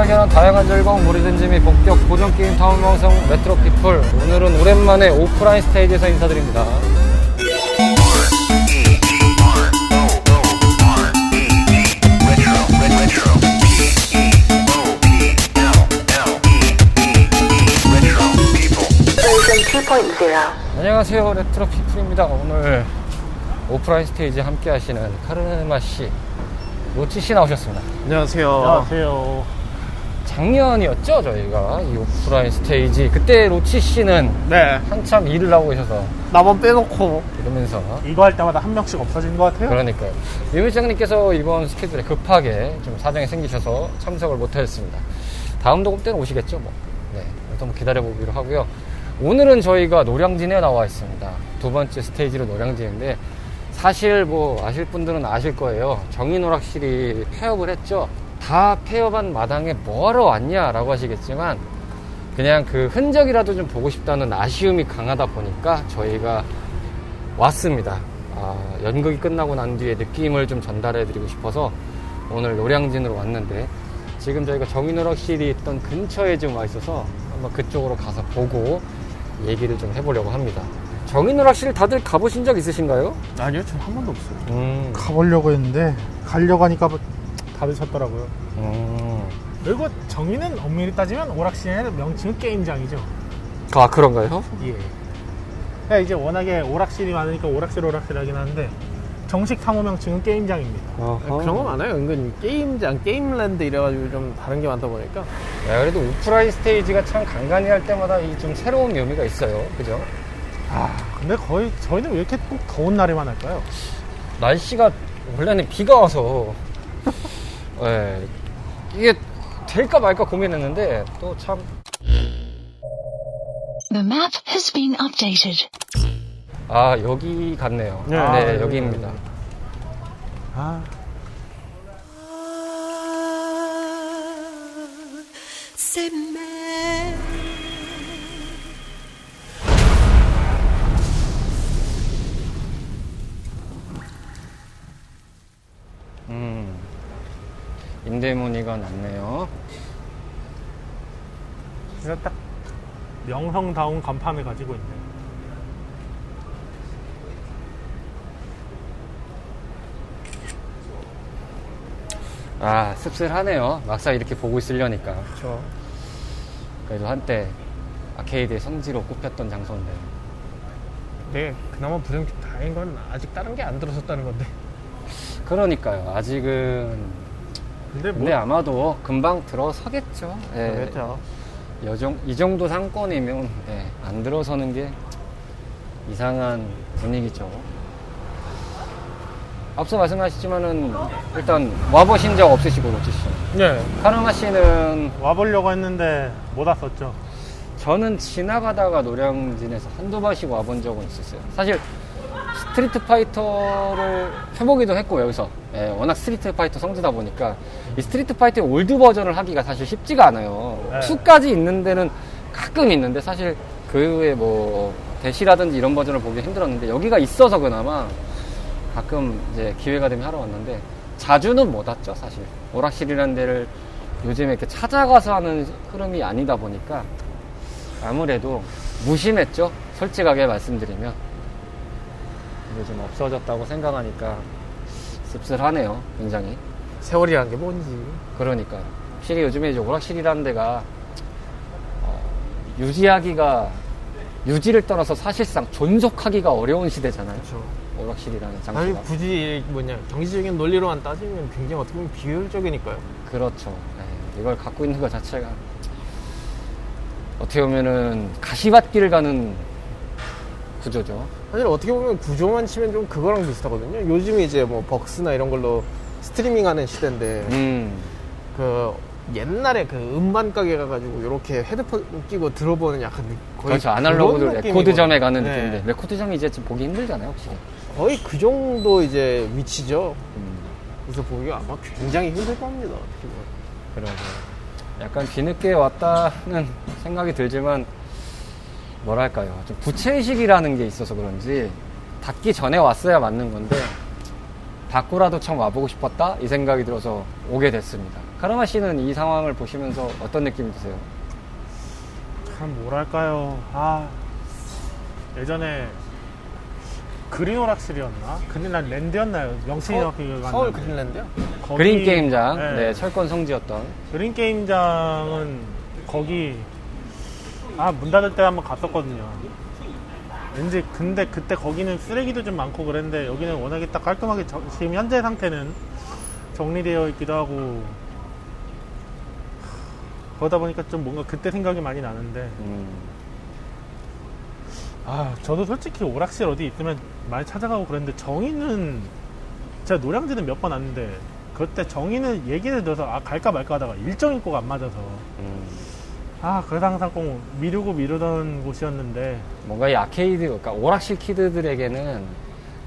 발견한 다양한 즐거움 뭐든지 및 본격 고전 게임 탐험 방송 레트로 피플. 오늘은 오랜만에 오프라인 스테이지에서 인사드립니다. 안녕하세요, 레트로 피플입니다. 오늘 오프라인 스테이지 함께 하시는 카르마씨, 로치씨 나오셨습니다. 안녕하세요. 안녕하세요. 작년이었죠, 저희가 이 오프라인 스테이지. 그때 로치씨는 네. 한참 일을 하고 계셔서 나만 빼놓고. 이러면서 이거 할 때마다 한 명씩 없어지는 것 같아요. 그러니까요. 유 밀장님께서 이번 스케줄에 급하게 좀 사정이 생기셔서 참석을 못하셨습니다. 다음 녹음 때는 오시겠죠, 뭐. 네, 그래서 한번 기다려보기로 하고요. 오늘은 저희가 노량진에 나와 있습니다. 두 번째 스테이지로 노량진인데, 사실 뭐 아실 분들은 아실 거예요. 정인오락실이 폐업을 했죠. 다 폐업한 마당에 뭐하러 왔냐라고 하시겠지만, 그냥 그 흔적이라도 좀 보고 싶다는 아쉬움이 강하다 보니까 저희가 왔습니다. 연극이 끝나고 난 뒤에 느낌을 좀 전달해 드리고 싶어서 오늘 노량진으로 왔는데, 지금 저희가 정인오락실이 있던 근처에 좀 와 있어서 한번 그쪽으로 가서 보고 얘기를 좀 해보려고 합니다. 정인오락실 다들 가보신 적 있으신가요? 아니요, 전 한 번도 없어요. 가보려고 했는데 가려고 하니까 다들 쳤더라고요. 그리고 정의는 엄밀히 따지면 오락실의 명칭은 게임장이죠. 아, 그런가요? 예. 그러니까 이제 워낙에 오락실이 많으니까 오락실 하긴 하는데 정식 탐호 명칭은 게임장입니다. 그런 거 많아요. 은근 게임장, 게임랜드 이래가지고 좀 다른 게 많다 보니까. 야, 그래도 오프라인 스테이지가 참 간간히 할 때마다 이 좀 새로운 묘미가 있어요. 그죠? 근데 거의 저희는 왜 이렇게 꼭 더운 날에만 할까요? 날씨가 원래는 비가 와서 예, 이게 될까 말까 고민했는데 또 참 The map has been updated. 여기 같네요. 네. 네, 여기입니다. 임대문의가 났네요. 그래서 딱 명성다운 간판을 가지고 있네요. 씁쓸하네요. 막상 이렇게 보고 있으려니까. 그렇죠. 그래도 한때 아케이드의 성지로 꼽혔던 장소인데. 네, 그나마 다행인 건 아직 다른 게 안 들어섰다는 건데. 그러니까요. 아직은. 근데 아마도 금방 들어서겠죠. 예. 그렇죠. 이 정도 상권이면 안 들어서는 게 이상한 분위기죠. 앞서 말씀하셨지만은 일단 와보신 적 없으시고, 로치 씨. 네. 카르마 씨는 와보려고 했는데 못 왔었죠. 저는 지나가다가 노량진에서 한두 번씩 와본 적은 있었어요. 사실 스트리트 파이터를 해보기도 했고, 여기서 워낙 스트리트 파이터 성지다 보니까 이 스트리트 파이터의 올드 버전을 하기가 사실 쉽지가 않아요. 네. 2까지 있는 데는 가끔 있는데, 사실 그 외에 뭐 대시라든지 이런 버전을 보기 힘들었는데, 여기가 있어서 그나마 가끔 이제 기회가 되면 하러 왔는데, 자주는 못 왔죠. 사실 오락실이라는 데를 요즘에 이렇게 찾아가서 하는 흐름이 아니다 보니까 아무래도 무심했죠. 솔직하게 말씀드리면. 근데 좀 없어졌다고 생각하니까 씁쓸하네요. 굉장히. 세월이라는 게 뭔지. 그러니까요. 확실히 요즘에 이제 오락실이라는 데가 유지를 떠나서 사실상 존속하기가 어려운 시대잖아요. 그렇죠. 오락실이라는 아니, 장소가. 굳이 경제적인 논리로만 따지면 굉장히 어떻게 보면 비효율적이니까요. 그렇죠. 이걸 갖고 있는 것 자체가 어떻게 보면은 가시밭길을 가는 구조죠. 사실 어떻게 보면 구조만 치면 좀 그거랑 비슷하거든요. 요즘 이제 뭐 벅스나 이런 걸로 스트리밍하는 시대인데, 그 옛날에 그 음반 가게 가가지고 이렇게 헤드폰 끼고 들어보는 약간 거의 그렇죠. 아날로그도 레코드점에 가는 네. 느낌인데, 레코드점이 이제 좀 보기 힘들잖아요, 확실히. 거의 그 정도 이제 위치죠. 그래서 보기가 아마 굉장히 힘들 겁니다. 어떻게 보면. 그러고 약간 뒤늦게 왔다는 생각이 들지만, 뭐랄까요, 좀 부채의식이라는 게 있어서 그런지 닫기 전에 왔어야 맞는 건데, 닫고라도 참 와보고 싶었다 이 생각이 들어서 오게 됐습니다. 카르마 씨는 이 상황을 보시면서 어떤 느낌 드세요? 참 뭐랄까요. 예전에 그린 오락실이었나? 근데 난 랜드였나요? 명칭이 정확히 기억이 안 서울 나는데. 그린랜드요? 거기- 그린 게임장, 네. 네, 철권 성지였던. 그린 게임장은 거기 문 닫을 때 한번 갔었거든요. 왠지 근데 그때 거기는 쓰레기도 좀 많고 그랬는데 여기는 워낙에 딱 깔끔하게 지금 현재 상태는 정리되어 있기도 하고 그러다 보니까 좀 뭔가 그때 생각이 많이 나는데 저도 솔직히 오락실 어디 있으면 많이 찾아가고 그랬는데 정의는 제가 노량진은 몇 번 왔는데 그때 정의는 얘기를 들어서 갈까 말까 하다가 일정이 꼭 안 맞아서 그래서 항상 꼭 미루던 곳이었는데 뭔가 이 아케이드, 그러니까 오락실 키드들에게는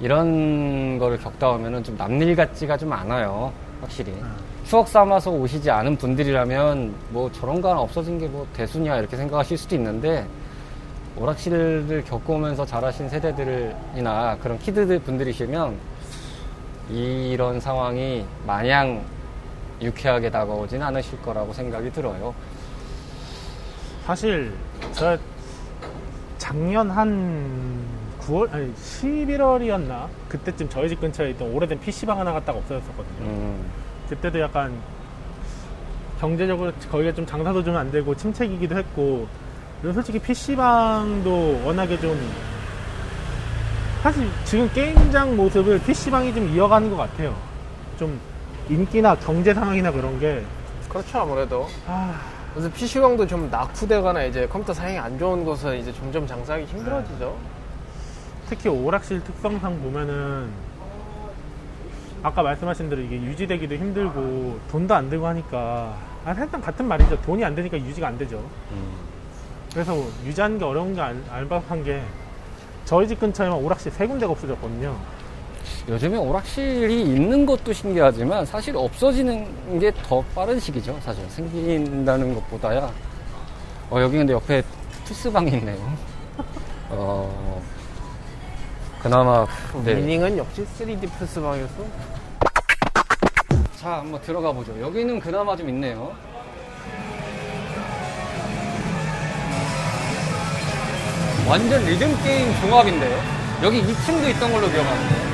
이런 거를 겪다 오면은 좀 남일 같지가 좀 않아요. 확실히. 추억 삼아서 오시지 않은 분들이라면 뭐 저런 거 하나 없어진 게 뭐 대수냐 이렇게 생각하실 수도 있는데 오락실을 겪어오면서 자라신 세대들이나 그런 키드들 분들이시면 이런 상황이 마냥 유쾌하게 다가오진 않으실 거라고 생각이 들어요. 사실 제가 작년 한 9월 아니 11월이었나 그때쯤 저희 집 근처에 있던 오래된 PC방 하나 갔다가 없어졌었거든요. 그때도 약간 경제적으로 거기가 좀 장사도 좀 안 되고 침체기기도 했고 그리고 솔직히 PC방도 워낙에 좀 사실 지금 게임장 모습을 PC방이 좀 이어가는 것 같아요. 좀 인기나 경제 상황이나 그런 게 그렇죠, 아무래도. 그래서 PC방도 좀 낙후되거나 이제 컴퓨터 사양이 안 좋은 곳은 이제 점점 장사하기 힘들어지죠. 특히 오락실 특성상 보면은 아까 말씀하신 대로 이게 유지되기도 힘들고 돈도 안 들고 하니까 일단 같은 말이죠. 돈이 안 되니까 유지가 안 되죠. 그래서 유지하는 게 어려운 게 알박한 게 저희 집 근처에만 오락실 3군데가 없어졌거든요. 요즘에 오락실이 있는 것도 신기하지만 사실 없어지는 게 더 빠른 시기죠. 사실 생긴다는 것보다야. 여기 근데 옆에 투스방이 있네요. 그나마 네. 미닝은 역시 3D 플스방이어서. 자, 한번 들어가 보죠. 여기는 그나마 좀 있네요. 완전 리듬 게임 종합인데요. 여기 2층도 있던 걸로 기억하는데.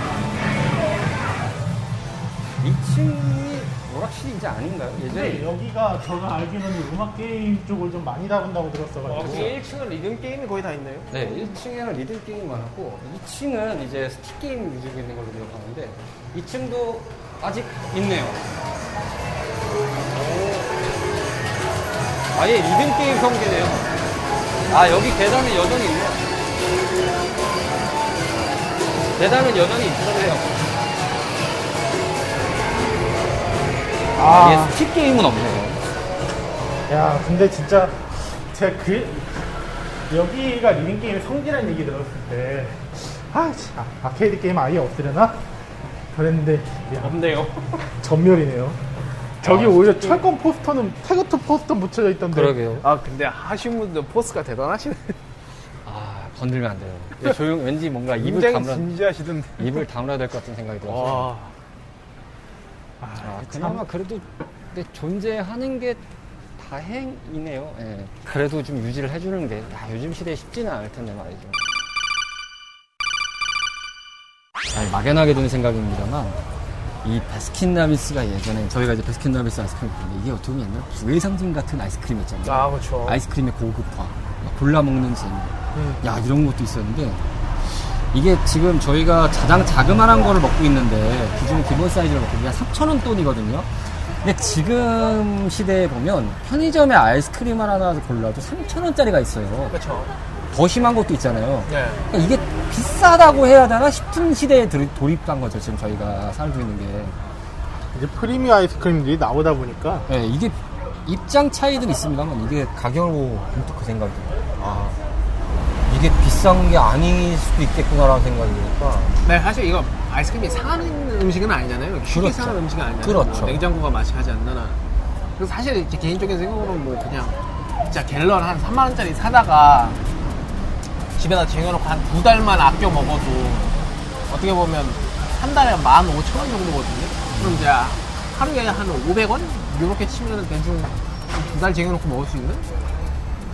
2층이 오락실이 이제 아닌가요? 예전에 근데 여기가 제가 알기로는 음악 게임 쪽을 좀 많이 다룬다고 들었어가지고. 여기 1층은 리듬 게임이 거의 다 있네요. 네, 1층에는 리듬 게임이 많았고 2층은 이제 스틱 게임 위주로 있는 걸로 기억하는데 2층도 아직 있네요. 아예 리듬 게임 성지네요. 여기 계단은 여전히 있네요. 계단은 여전히 있어요. 예, 스틱 게임은 없네요. 야, 근데 진짜 제가 여기가 리듬 게임의 성지라는 얘기 들었을 때 아케이드 게임 아예 없으려나? 그랬는데 없네요. 전멸이네요. 저기 오히려 철권 포스터는 태그투 포스터 붙여져 있던데. 그러게요. 근데 하신 분들 포스가 대단하시네. 건들면 안 돼요. 왠지 뭔가 굉장히 진지하시던데. 입을 다물어야 될 것 같은 생각이 들어서. 그나마 그래도 존재하는 게 다행이네요. 예. 그래도 좀 유지를 해주는 게 요즘 시대에 쉽지는 않을 텐데 말이죠. 막연하게 드는 생각입니다만 이 바스킨라빈스가 예전에 저희가 이제 바스킨라빈스 아이스크림 먹는데 이게 어떻게 보면 옛날 부의 상징 같은 아이스크림 있잖아요. 그렇죠. 아이스크림의 고급화, 골라 먹는 재미, 이런 것도 있었는데 이게 지금 저희가 가장 자그마한 거를 먹고 있는데 기존 기본 사이즈를 먹고 그냥 3,000원 돈이거든요. 근데 지금 시대에 보면 편의점에 아이스크림 하나 골라도 3,000원짜리가 있어요. 그렇죠. 더 심한 것도 있잖아요. 네. 그러니까 이게 비싸다고 해야 되나 싶은 시대에 돌입한 거죠. 지금 저희가 살고 있는 게. 이제 프리미엄 아이스크림들이 나오다 보니까 네, 이게 입장 차이는 있습니다만 이게 가격으로 문득 그 생각이 들어요. 이게 비싼 게 아닐 수도 있겠구나라는 생각이 드니까. 네, 사실 이거 아이스크림이 상하는 음식은 아니잖아요. 쉽게 그렇죠. 상하는 음식은 아니잖아요. 그렇죠. 뭐 냉장고가 맛이 하지 않나. 그래서 사실 제 개인적인 생각으로는 뭐 그냥 진짜 갤런 한 3만원짜리 사다가 집에다 쟁여놓고 한 2달만 아껴 먹어도 어떻게 보면 한 달에 15,000원 정도거든요. 그럼 이제 하루에 한 500원? 이렇게 치면 대충 2달 쟁여놓고 먹을 수 있는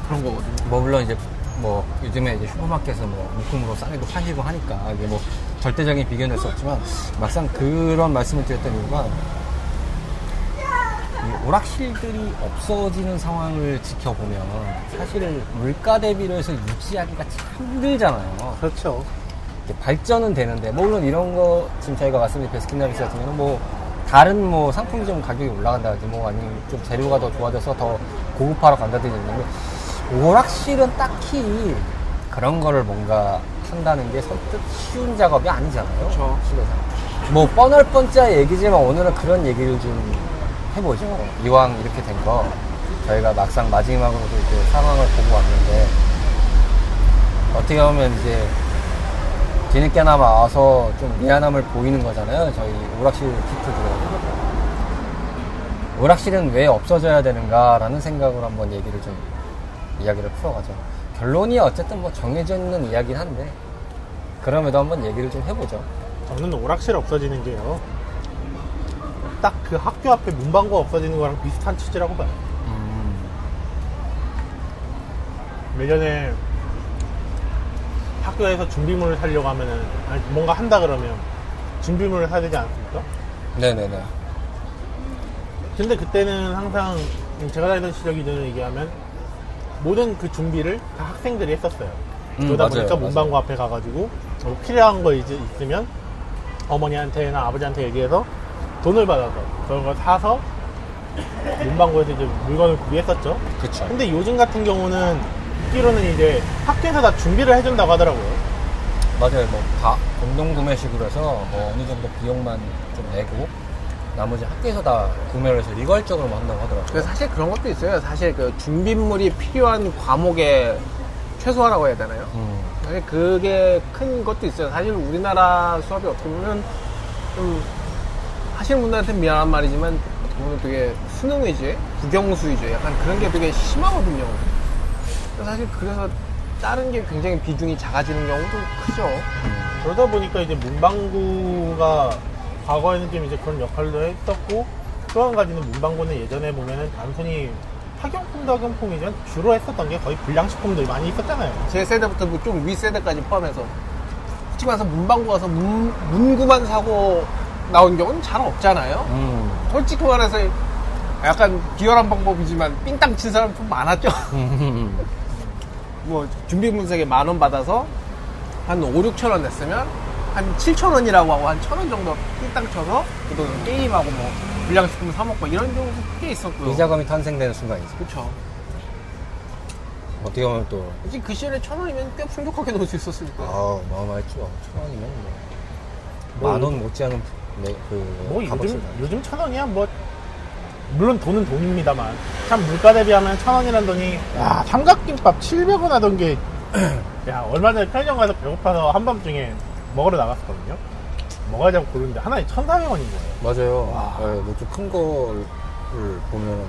그런 거거든요. 뭐 물론 이제 뭐 요즘에 이제 슈퍼마켓에서 뭐 묶음으로 싸게도 파시고 하니까 이게 뭐 절대적인 비교는 될 수 없지만 막상 그런 말씀을 드렸던 이유가 이 오락실들이 없어지는 상황을 지켜보면 사실은 물가 대비로 해서 유지하기가 참 힘들잖아요. 그렇죠. 이렇게 발전은 되는데 뭐 물론 이런 거 지금 저희가 말씀드린 베스킨라빈스 같은 경우는 뭐 다른 뭐 상품이 좀 가격이 올라간다든지 뭐 아니면 좀 재료가 더 좋아져서 더 고급화로 간다든지 있는데 오락실은 딱히 그런 거를 뭔가 한다는 게 선뜻 쉬운 작업이 아니잖아요. 그렇죠. 실내에서. 뭐 뻔할 뻔짜 얘기지만 오늘은 그런 얘기를 좀 해보죠. 이왕 이렇게 된 거 저희가 막상 마지막으로도 이렇게 상황을 보고 왔는데 어떻게 보면 이제 뒤늦게나마 와서 좀 미안함을 보이는 거잖아요. 저희 오락실 피트들은. 오락실은 왜 없어져야 되는가라는 생각으로 한번 얘기를 좀 이야기를 풀어가죠. 결론이 어쨌든 뭐 정해져 있는 이야기긴 한데 그럼에도 한번 얘기를 좀 해보죠. 저는 오락실 없어지는 게요. 딱 그 학교 앞에 문방구 없어지는 거랑 비슷한 취지라고 봐요. 예전에 학교에서 준비물을 사려고 하면은 아니, 뭔가 한다 그러면 준비물을 사야 되지 않습니까? 네네네. 근데 그때는 항상 제가 다니던 시절 기준으로 얘기하면 모든 그 준비를 다 학생들이 했었어요. 그러다 맞아요, 보니까 맞아요. 문방구 앞에 가가지고 뭐 필요한 거 이제 있으면 어머니한테나 아버지한테 얘기해서 돈을 받아서 그런 걸 사서 문방구에서 이제 물건을 구비했었죠. 그쵸. 근데 요즘 같은 경우는 듣기로는 이제 학교에서 다 준비를 해준다고 하더라고요. 맞아요. 뭐 다 공동 구매식으로 해서 뭐 어느 정도 비용만 좀 내고 나머지 학교에서 다 구매를 해서 일괄적으로 한다고 하더라고요. 그래서 사실 그런 것도 있어요. 사실 그 준비물이 필요한 과목의 최소화라고 해야 되나요? 사실 그게 큰 것도 있어요. 사실 우리나라 수업이 어떻게 보면 좀 하시는 분들한테 미안한 말이지만 어떻게 보면 되게 수능 위주의 국영수 위주의 약간 그런 게 되게 심하거든요. 사실 그래서 다른 게 굉장히 비중이 작아지는 경우도 크죠. 그러다 보니까 이제 문방구가 과거에는 좀 이제 그런 역할도 했었고 또 한 가지는 문방구는 예전에 보면은 단순히 학용품도 학용품이지만 주로 했었던 게 거의 불량식품들 많이 있었잖아요. 제 세대부터 뭐 좀 윗세대까지 포함해서 솔직히 말해서 문방구 가서 문구만 사고 나온 경우는 잘 없잖아요. 솔직히 말해서 약간 비열한 방법이지만 삥땅 친 사람 좀 많았죠. 뭐 준비문석에 10,000원 받아서 한 5, 6천 원 냈으면 한 7,000원이라고 하고 한 1,000원 정도 삥땅 쳐서 그 돈 게임하고 뭐 불량식품 사 먹고 이런 경우도 꽤 있었고요. 이자금이 탄생되는 순간이죠. 그렇죠. 어떻게 보면 또 솔직히 그 시절에 1,000원이면 꽤 풍족하게 놀 수 있었으니까. 어마어마했죠. 1,000원이면 뭐 10,000원 못지않은 뭐 값어치를 요즘 1,000원이야 뭐 물론 돈은 돈입니다만 참 물가 대비하면 1,000원이라는 돈이 야 삼각김밥 700원 하던 게 야 얼마 전에 편의점 가서 배고파서 한밤중에 먹으러 나갔었거든요. 먹어야 되고 고르는데 하나에 1,400원인 거예요. 맞아요. 네, 뭐 좀 큰 거를 보면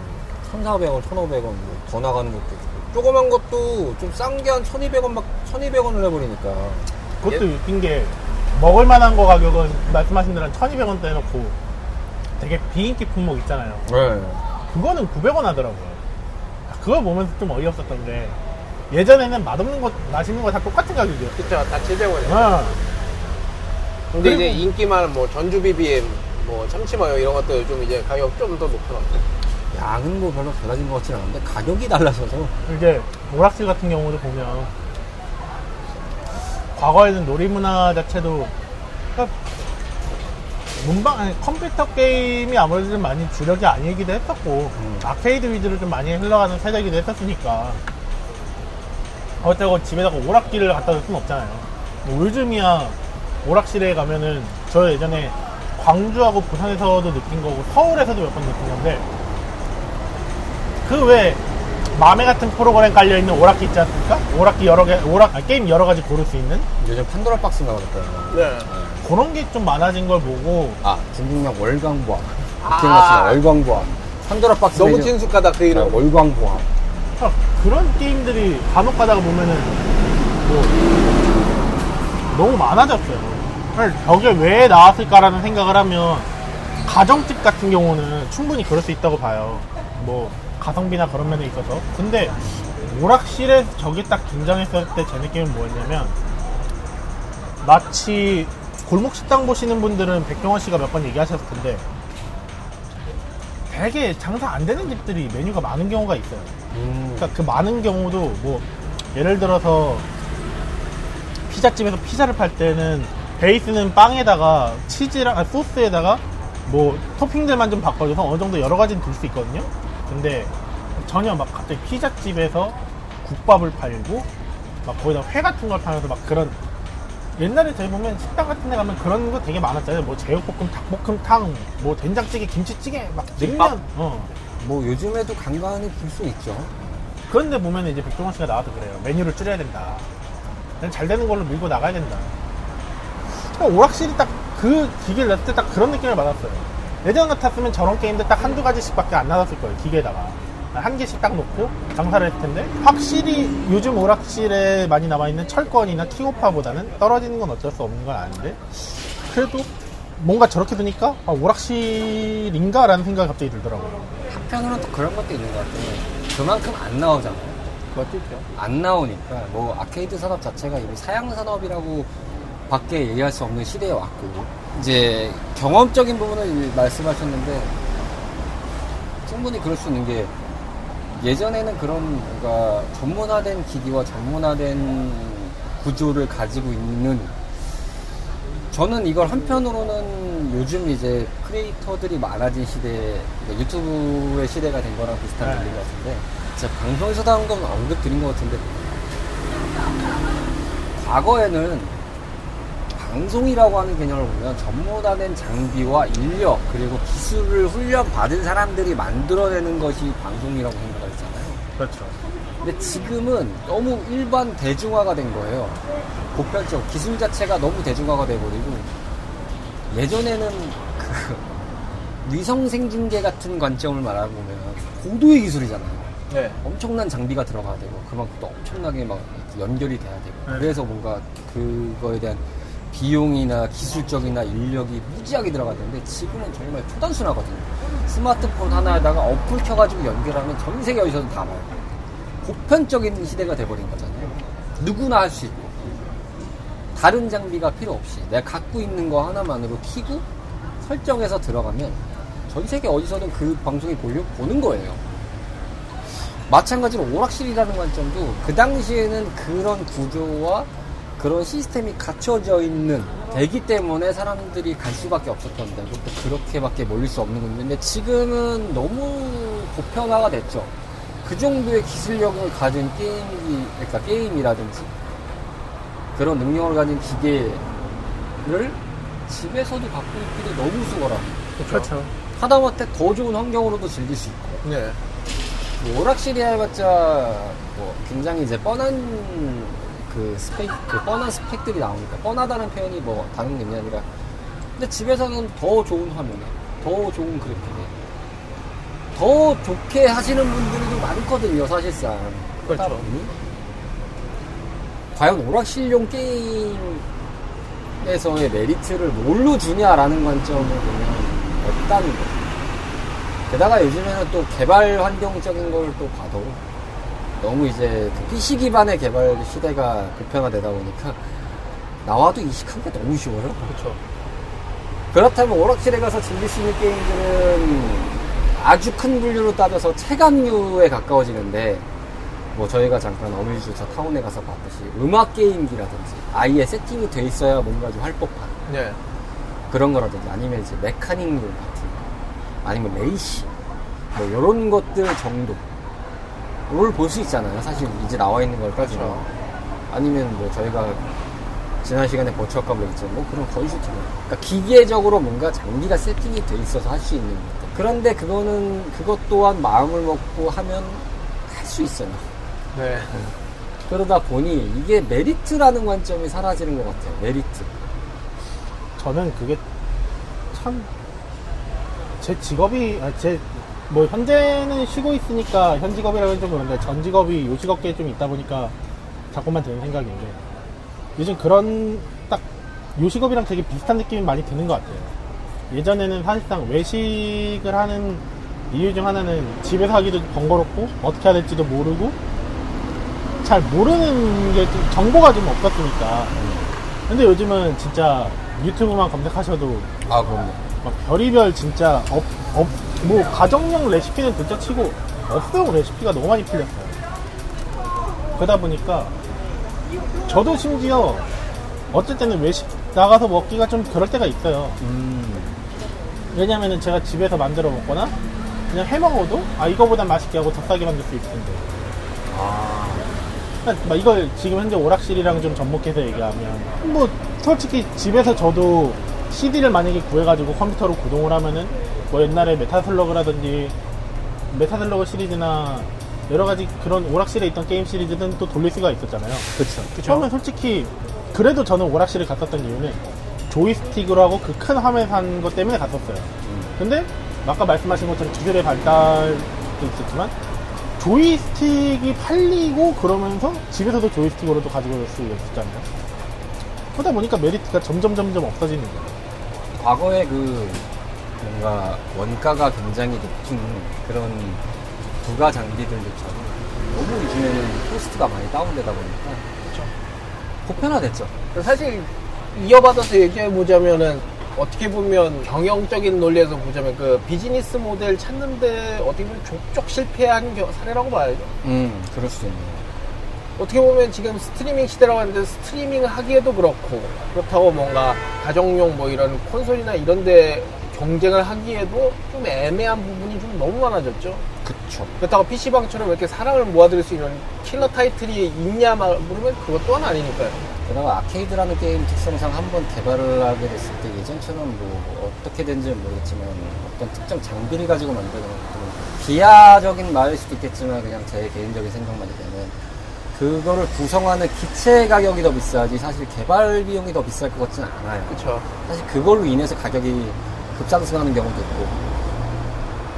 1,400원, 1,500원 더 나가는 것도 있고 조그만 것도 좀 싼 게 한 1,200원 1,200원을 해버리니까 그것도 웃긴 게 먹을 만한 거 가격은 말씀하신 대로 1,200원대 해놓고 되게 비인기 품목 있잖아요. 네. 그거는 900원 하더라고요. 그걸 보면서 좀 어이없었던 게 예전에는 맛없는 거, 맛있는 거 다 똑같은 가격이었어요. 그쵸, 다 700원이에요. 아, 근데 그리고- 이제 인기 많은 뭐 전주 비빔, 뭐 참치마요 이런 것들 좀 이제 가격 좀 더 높은 것 같아요. 양은 뭐 별로 달라진 것 같지는 않은데 가격이 달라져서 이제 오락실 같은 경우도 보면 과거에는 놀이문화 자체도 그러니까 컴퓨터 게임이 아무래도 좀 많이 주력이 아니기도 했었고 아케이드 위주로 좀 많이 흘러가는 세대이기도 했었으니까 어쩌고 집에다가 오락기를 갖다 둘 수는 없잖아요. 뭐 요즘이야 오락실에 가면은 저 예전에 광주하고 부산에서도 느낀 거고 서울에서도 몇 번 느낀 건데 그 왜 맘에 같은 프로그램 깔려있는 오락기 있지 않습니까? 오락기 여러 개, 게임 여러 가지 고를 수 있는 요즘 판도라 박스인가 그랬더라고요. 네. 그런 게 좀 많아진 걸 보고 중국약 월광보암 아. 기억나시나요? 월광보암 판도라 박스 너무 내죠? 친숙하다 그 이름. 네, 월광보암 그런 게임들이 간혹 가다가 보면은 뭐 너무 많아졌어요. 저게 왜 나왔을까라는 생각을 하면 가정집 같은 경우는 충분히 그럴 수 있다고 봐요. 뭐 가성비나 그런 면에 있어서. 근데 오락실에 저게 딱 등장했을 때 제 느낌은 뭐였냐면, 마치 골목 식당 보시는 분들은 백종원 씨가 몇 번 얘기하셨을 텐데 되게 장사 안 되는 집들이 메뉴가 많은 경우가 있어요. 그러니까 그 많은 경우도 뭐 예를 들어서 피자집에서 피자를 팔 때는 베이스는 빵에다가 치즈랑 소스에다가 뭐 토핑들만 좀 바꿔줘서 어느 정도 여러 가지는 들 수 있거든요. 근데 전혀 막 갑자기 피자집에서 국밥을 팔고 막 거기다 회 같은 걸 팔면서 막 그런, 옛날에 저희 보면 식당 같은 데 가면 그런 거 되게 많았잖아요. 뭐 제육볶음, 닭볶음탕, 뭐 된장찌개, 김치찌개, 막 냉면. 뭐 요즘에도 간간히 볼 수 있죠. 그런데 보면 이제 백종원 씨가 나와서 그래요. 메뉴를 줄여야 된다. 그냥 잘 되는 걸로 밀고 나가야 된다. 오락실이 딱 그 기계를 냈을 때 딱 그런 느낌을 받았어요. 예전 같았으면 저런 게임들 딱 한두 가지씩밖에 안 나왔을 거예요. 기계에다가 한 개씩 딱 놓고 장사를 했을 텐데, 확실히 요즘 오락실에 많이 남아있는 철권이나 킹오파보다는 떨어지는 건 어쩔 수 없는 건 아닌데, 그래도 뭔가 저렇게 두니까 오락실인가? 라는 생각이 갑자기 들더라고요. 한편으로는 또 그런 것도 있는 것 같아요. 그만큼 안 나오잖아요. 그것도 있죠. 안 나오니까 뭐 아케이드 산업 자체가 이미 사양 산업이라고 밖에 얘기할 수 없는 시대에 왔고, 이제 경험적인 부분을 말씀하셨는데 충분히 그럴 수 있는 게, 예전에는 그런 뭔가 전문화된 기기와 전문화된 구조를 가지고 있는, 저는 이걸 한편으로는 요즘 이제 크리에이터들이 많아진 시대, 유튜브의 시대가 된 거랑 비슷한 네. 느낌인 것 같은데, 제가 방송에서도 한 건 언급 드린 것 같은데, 과거에는 방송이라고 하는 개념을 보면 전문화된 장비와 인력, 그리고 기술을 훈련받은 사람들이 만들어내는 것이 방송이라고 생각을 했잖아요. 그렇죠. 근데 지금은 너무 일반 대중화가 된 거예요. 보편적 기술 자체가 너무 대중화가 돼버리고, 예전에는 그 위성 생중계 같은 관점을 말하보면 고도의 기술이잖아요. 네. 엄청난 장비가 들어가야 되고, 그만큼 또 엄청나게 막 연결이 돼야 되고, 네. 그래서 뭔가 그거에 대한 비용이나 기술적이나 인력이 무지하게 들어가는데, 지금은 정말 초단순하거든요. 스마트폰 하나에다가 어플 켜가지고 연결하면 전 세계 어디서든 다 봐요. 보편적인 시대가 돼버린 거잖아요. 누구나 할 수 있고, 다른 장비가 필요 없이 내가 갖고 있는 거 하나만으로 켜고 설정해서 들어가면 전 세계 어디서든 그 방송이 보는 거예요. 마찬가지로 오락실이라는 관점도 그 당시에는 그런 구조와 그런 시스템이 갖춰져 있는 되기 때문에 사람들이 갈 수밖에 없었던데, 그것도 그렇게밖에 몰릴 수 없는 건데, 지금은 너무 보편화가 됐죠. 그 정도의 기술력을 가진 그러니까 게임이라든지 그런 능력을 가진 기계를 집에서도 갖고 있기도 너무 수월하고, 그렇죠. 하다못해 더 좋은 환경으로도 즐길 수 있고, 네. 뭐 오락실이 해봤자 뭐 굉장히 이제 뻔한 그 뻔한 스펙들이 나오니까, 뻔하다는 표현이 뭐 다른 게 아니라, 근데 집에서는 더 좋은 화면에, 더 좋은 그래픽에, 더 좋게 하시는 분들도 많거든요, 사실상. 그렇죠. 그러다 보니 과연 오락실용 게임에서의 메리트를 뭘로 주냐라는 관점을 보면 없다는 거죠. 게다가 요즘에는 또 개발 환경적인 걸 또 봐도 너무 이제 그 PC 기반의 개발 시대가 보편화되다 보니까 나와도 이식하기가 너무 쉬워요. 그렇죠. 그렇다면 오락실에 가서 즐길 수 있는 게임들은 아주 큰 분류로 따져서 체감류에 가까워지는데, 뭐 저희가 잠깐 어뮤즈차 타운에 가서 봤듯이 음악 게임기라든지 아예 세팅이 돼 있어야 뭔가 좀 할 법한 네. 그런 거라든지, 아니면 이제 메카닉 룰 같은 거, 아니면 레이싱, 뭐 이런 것들 정도를 볼 수 있잖아요. 사실 이제 나와 있는 걸 따지면. 그렇죠. 아니면 뭐 저희가 지난 시간에 버추얼 컵을 했잖아요. 뭐 그런 거의 슈팅이에요. 그러니까 기계적으로 뭔가 장비가 세팅이 돼 있어서 할 수 있는 것들. 그런데 그것 또한 마음을 먹고 하면 할 수 있어요. 네. 그러다 보니 이게 메리트라는 관점이 사라지는 것 같아요. 메리트. 저는 그게 참 제 직업이 뭐 현재는 쉬고 있으니까 현 직업이라고 해서 좀 그런데, 전 직업이 요 직업계에 좀 있다 보니까 자꾸만 드는 생각인데, 요즘 그런 딱 요 직업이랑 되게 비슷한 느낌이 많이 드는 것 같아요. 예전에는 사실상 외식을 하는 이유 중 하나는 집에서 하기도 번거롭고 어떻게 해야 될지도 모르고 잘 모르는 게 좀 정보가 좀 없었으니까. 근데 요즘은 진짜 유튜브만 검색하셔도 그럼요. 막 별의별 진짜 뭐 가정용 레시피는 둘째 치고 업소용 레시피가 너무 많이 풀렸어요. 그러다 보니까 저도 심지어 어쩔 때는 외식 나가서 먹기가 좀 그럴 때가 있어요. 왜냐면은 제가 집에서 만들어 먹거나 그냥 해 먹어도 이거보단 맛있게 하고 더 싸게 만들 수 있을 텐데. 그러니까 막 이걸 지금 현재 오락실이랑 좀 접목해서 얘기하면 뭐 솔직히 집에서 저도 CD를 만약에 구해가지고 컴퓨터로 구동을 하면은 뭐 옛날에 메타슬러그라든지 메타슬러그 시리즈나 여러가지 그런 오락실에 있던 게임 시리즈는 또 돌릴 수가 있었잖아요. 그쵸. 처음엔 솔직히 그래도 저는 오락실을 갔었던 이유는 조이스틱으로 하고 그 큰 화면에서 하는 것 때문에 갔었어요. 근데 아까 말씀하신 것처럼 기술의 발달도 있었지만 조이스틱이 팔리고 그러면서 집에서도 조이스틱으로도 가지고 올 수 있었잖아요. 그러다 보니까 메리트가 점점 없어지는 거예요. 과거에 뭔가 원가가 굉장히 높은 그런 부가 장비들조차도 너무 요즘에는 코스트가 많이 다운되다 보니까 그렇죠. 보편화됐죠. 사실 이어받아서 얘기해보자면은 어떻게 보면 경영적인 논리에서 보자면 그 비즈니스 모델 찾는데 어떻게 보면 족족 실패한 사례라고 봐야죠. 그럴 수 있네요. 어떻게 보면 지금 스트리밍 시대라고 하는데 스트리밍을 하기에도 그렇고 그렇다고 뭔가 가정용 뭐 이런 콘솔이나 이런데 경쟁을 하기에도 좀 애매한 부분이 좀 너무 많아졌죠. 그쵸. 그렇다고 PC방처럼 이렇게 사랑을 모아드릴 수 있는 킬러 타이틀이 있냐 물으면 그것 또한 아니니까요. 게다가 아케이드라는 게임 특성상 한번 개발을 하게 됐을 때 예전처럼 뭐 어떻게 된지는 모르겠지만 어떤 특정 장비를 가지고 만드는 것들은 비하적인 말일 수도 있겠지만 그냥 제 개인적인 생각만이라면 그거를 구성하는 기체 가격이 더 비싸지 사실 개발 비용이 더 비쌀 것 같지는 않아요. 그렇죠. 사실 그걸로 인해서 가격이 급상승하는 경우도 있고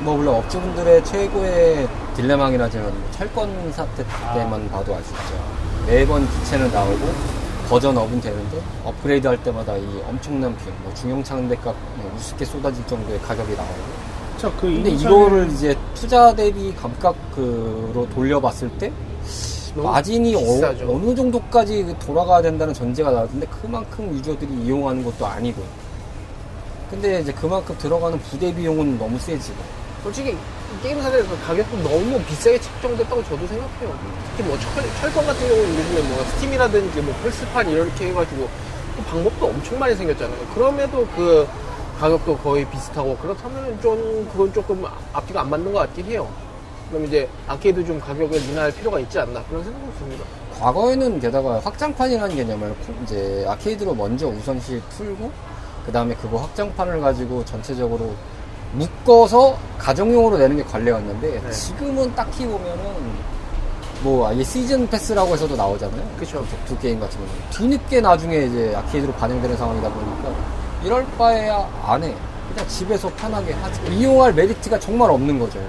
뭐 물론 업주분들의 최고의 딜레마이라지만 철권 사태 때만 봐도 알 수 있죠. 매번 기체는 나오고 버전업은 되는데 업그레이드 할 때마다 이 엄청난 비용, 뭐 중형창대값 우습게 쏟아질 정도의 가격이 나오고. 근데 이거를 이제 투자 대비 감가로 돌려봤을 때 마진이 어느 정도까지 돌아가야 된다는 전제가 나왔는데 그만큼 유저들이 이용하는 것도 아니고. 근데 이제 그만큼 들어가는 부대 비용은 너무 세지고. 솔직히 게임 사들에서 가격도 너무 비싸게 책정됐다고 저도 생각해요. 특히 뭐 철권 같은 경우는 요즘에 뭐 스팀이라든지 뭐 플스판 이렇게 해가지고 또 방법도 엄청 많이 생겼잖아요. 그럼에도 그 가격도 거의 비슷하고 그렇다면 좀 그건 조금 앞뒤가 안 맞는 것 같긴 해요. 그럼 이제 아케이드 좀 가격을 인하할 필요가 있지 않나 그런 생각이 듭니다. 과거에는 게다가 확장판이라는 개념을 이제 아케이드로 먼저 우선시 풀고 그 다음에 그거 확장판을 가지고 전체적으로 묶어서 가정용으로 내는 게 관례였는데 네. 지금은 딱히 보면은 뭐 아예 시즌 패스라고 해서도 나오잖아요. 그쵸. 두 게임 같은 경우는 뒤늦게 나중에 이제 아케이드로 반영되는 상황이다 보니까 이럴 바에야 안 해. 그냥 집에서 편하게 하지. 이용할 메리트가 정말 없는 거죠.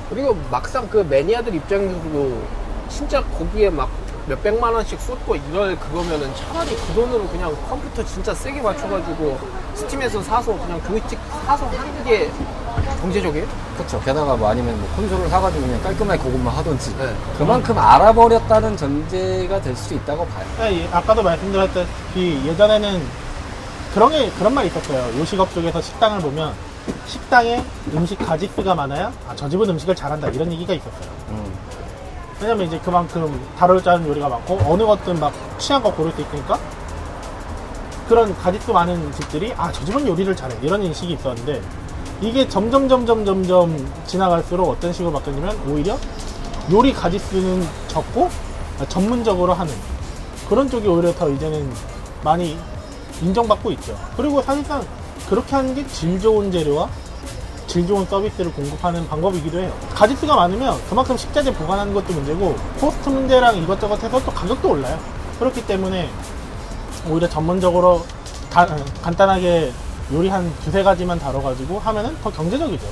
그리고 막상 그 매니아들 입장에서도 진짜 거기에 막 몇백만 원씩 쏟고 이럴 그거면은 차라리 그 돈으로 그냥 컴퓨터 진짜 세게 맞춰가지고 스팀에서 사서 그냥 조이스틱 사서 하는 게 경제적이에요? 그렇죠. 게다가 뭐 아니면 뭐 콘솔을 사가지고 그냥 깔끔하게 그것만 하던지 네. 그만큼 알아버렸다는 전제가 될 수 있다고 봐요. 아까도 말씀드렸다시피 예전에는 그런 말이 있었어요. 요식업 쪽에서 식당을 보면 식당에 음식 가짓수가 많아야 저 집은 음식을 잘한다 이런 얘기가 있었어요. 왜냐면 이제 그만큼 다룰 줄 아는 요리가 많고 어느 것든 막 취향 거 고를 수 있으니까 그런 가짓수 많은 집들이 저 집은 요리를 잘해 이런 인식이 있었는데 이게 점점 지나갈수록 어떤 식으로 바뀌냐면 오히려 요리 가짓수는 적고 전문적으로 하는 그런 쪽이 오히려 더 이제는 많이 인정받고 있죠. 그리고 사실상 그렇게 하는 게 질 좋은 재료와 질 좋은 서비스를 공급하는 방법이기도 해요. 가짓수가 많으면 그만큼 식자재 보관하는 것도 문제고 코스트 문제랑 이것저것 해서 또 가격도 올라요. 그렇기 때문에 오히려 전문적으로 간단하게 요리 한 두세 가지만 다뤄가지고 하면은 더 경제적이죠.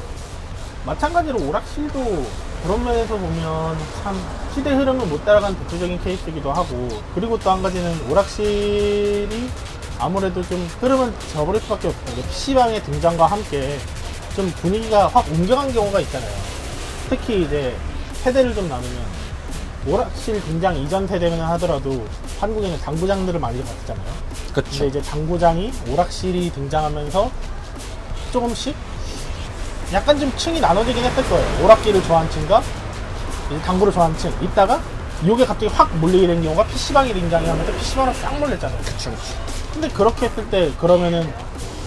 마찬가지로 오락실도 그런 면에서 보면 참 시대 흐름을 못 따라간 대표적인 케이스이기도 하고 그리고 또 한 가지는 오락실이 아무래도 좀 흐름은 저버릴 수밖에 없고 PC방의 등장과 함께 좀 분위기가 확 옮겨간 경우가 있잖아요. 특히 이제 세대를 좀 나누면 오락실 등장 이전 세대면 하더라도 한국에는 당구장들을 많이 봤잖아요. 그쵸. 근데 이제 당구장이 오락실이 등장하면서 조금씩 약간 좀 층이 나눠지긴 했을 거예요. 오락기를 좋아하는 층과 이제 당구를 좋아하는 층 있다가 이게 갑자기 확 몰리게 된 경우가 PC방이 등장하면서 PC방으로 싹 몰렸잖아요. 그쵸. 근데 그렇게 했을 때 그러면은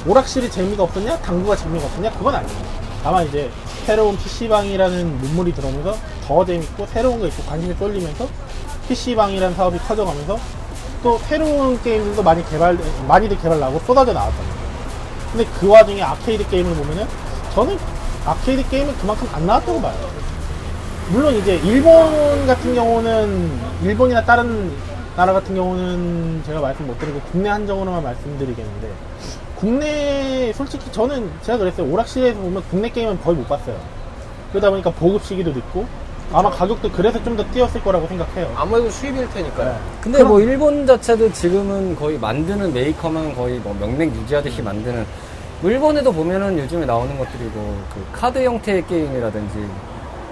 오락실이 재미가 없었냐? 당구가 재미가 없었냐? 그건 아니에요. 다만 이제 새로운 PC방이라는 문물이 들어오면서 더 재밌고 새로운 거 있고 관심이 쏠리면서 PC방이라는 사업이 커져가면서 또 새로운 게임들도 많이들 개발 나고 쏟아져 나왔단 말이에요. 근데 그 와중에 아케이드 게임을 보면은 저는 아케이드 게임은 그만큼 안 나왔다고 봐요. 물론 이제 일본 같은 경우는 일본이나 다른 나라 같은 경우는 제가 말씀 못 드리고 국내 한정으로만 말씀드리겠는데 국내 솔직히 저는 제가 그랬어요. 오락실에서 보면 국내 게임은 거의 못 봤어요. 그러다 보니까 보급 시기도 늦고 아마 가격도 그래서 좀 더 뛰었을 거라고 생각해요. 아무래도 수입일 테니까요. 근데 뭐 일본 자체도 지금은 거의 만드는 메이커만 거의 뭐 명맥 유지하듯이 만드는, 일본에도 보면은 요즘에 나오는 것들이 뭐 그 카드 형태의 게임이라든지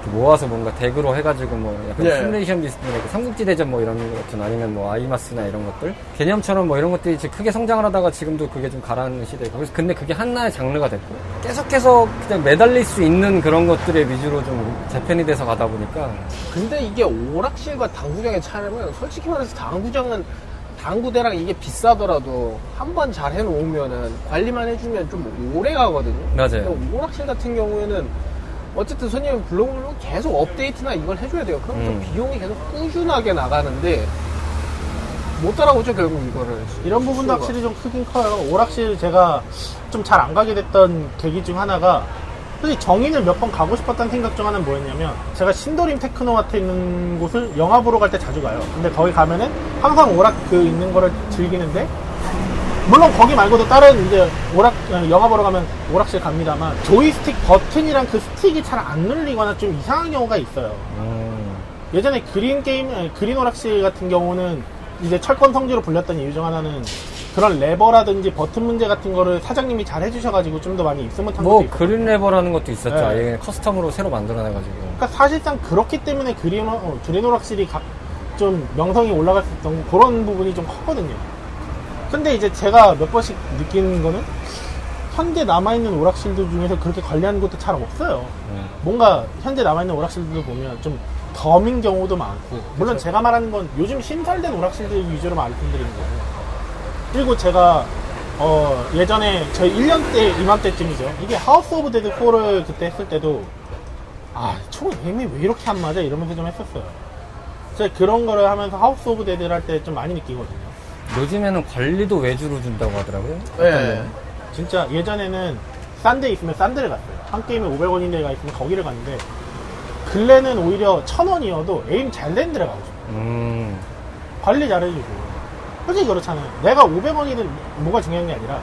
이렇게 모아서 뭔가 덱으로 해가지고 뭐 약간 네. 시뮬레이션 비슷한 삼국지 대전 뭐 이런 것들, 아니면 뭐 아이마스나 이런 것들 개념처럼 뭐 이런 것들이 이제 크게 성장을 하다가 지금도 그게 좀 가라앉는 시대고, 그래서 근데 그게 하나의 장르가 됐고 계속해서 그냥 매달릴 수 있는 그런 것들의 위주로 좀 재편이 돼서 가다 보니까. 근데 이게 오락실과 당구장의 차이는 솔직히 말해서 당구장은 당구대랑 이게 비싸더라도 한 번 잘 해놓으면은 관리만 해주면 좀 오래 가거든요. 맞아요. 근데 오락실 같은 경우에는 어쨌든 손님이 불러오면 계속 업데이트나 이걸 해줘야 돼요. 그럼 좀 비용이 계속 꾸준하게 나가는데 못 따라오죠, 결국 이거를. 이런 부분도 확실히 좀 크긴 커요. 오락실 제가 좀 잘 안 가게 됐던 계기 중 하나가 솔직히 정인을 몇 번 가고 싶었던 생각 중 하나는 뭐였냐면 제가 신도림 테크노마트 있는 곳을 영화 보러 갈 때 자주 가요. 근데 거기 가면은 항상 오락 있는 거를 즐기는데 물론 거기 말고도 다른 이제 영화 보러 가면 오락실 갑니다만 조이스틱 버튼이랑 그 스틱이 잘 안 눌리거나 좀 이상한 경우가 있어요. 예전에 그린 오락실 같은 경우는 이제 철권 성지로 불렸던 이유 중 하나는 그런 레버라든지 버튼 문제 같은 거를 사장님이 잘 해주셔가지고 좀 더 많이 입소문 탄 것도 뭐 있고. 그린 레버라는 것도 있었죠. 네. 아예 그냥 커스텀으로 새로 만들어내가지고. 그러니까 사실상 그렇기 때문에 그린 오락실이 좀 명성이 올라갈 수 있던 그런 부분이 좀 컸거든요. 근데 이제 제가 몇 번씩 느끼는 거는 현재 남아있는 오락실들 중에서 그렇게 관리하는 것도 잘 없어요. 뭔가 현재 남아있는 오락실들도 보면 좀 덤인 경우도 많고, 물론 그쵸. 제가 말하는 건 요즘 신설된 오락실들 위주로 말씀드리는 거예요. 그리고 제가 예전에 저희 1년 때 이맘때쯤이죠. 이게 하우스 오브 데드 4를 그때 했을 때도 총 에임이 왜 이렇게 안 맞아? 이러면서 좀 했었어요. 제가 그런 거를 하면서 하우스 오브 데드를 할 때 좀 많이 느끼거든요. 요즘에는 관리도 외주로 준다고 하더라고요. 네. 진짜 예전에는 싼 데 있으면 싼 데를 갔어요. 한 게임에 500원인 데가 있으면 거기를 갔는데 근래는 오히려 1000원이어도 에임 잘 된 데를 가고 싶어요. 관리 잘해주고. 솔직히 그렇잖아요. 내가 500원이든 뭐가 중요한 게 아니라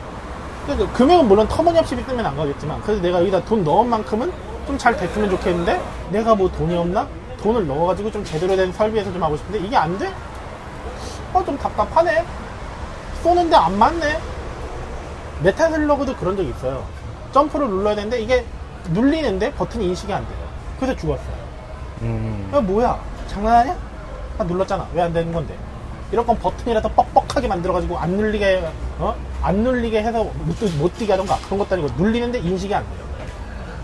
그 금액은 물론 터무니없이 쓰면 안 가겠지만 그래서 내가 여기다 돈 넣은 만큼은 좀 잘 됐으면 좋겠는데 내가 뭐 돈이 없나? 돈을 넣어가지고 좀 제대로 된 설비에서 좀 하고 싶은데 이게 안 돼? 좀 답답하네. 쏘는데 안 맞네. 메탈슬러그도 그런 적이 있어요. 점프를 눌러야 되는데 이게 눌리는데 버튼이 인식이 안 돼요. 그래서 죽었어요. 뭐야? 장난하냐? 눌렀잖아. 왜 안 되는 건데? 이럴 건 버튼이라도 뻑뻑하게 만들어가지고 안 눌리게 해서 못 뛰게 하던가 그런 것도 아니고 눌리는데 인식이 안 돼요.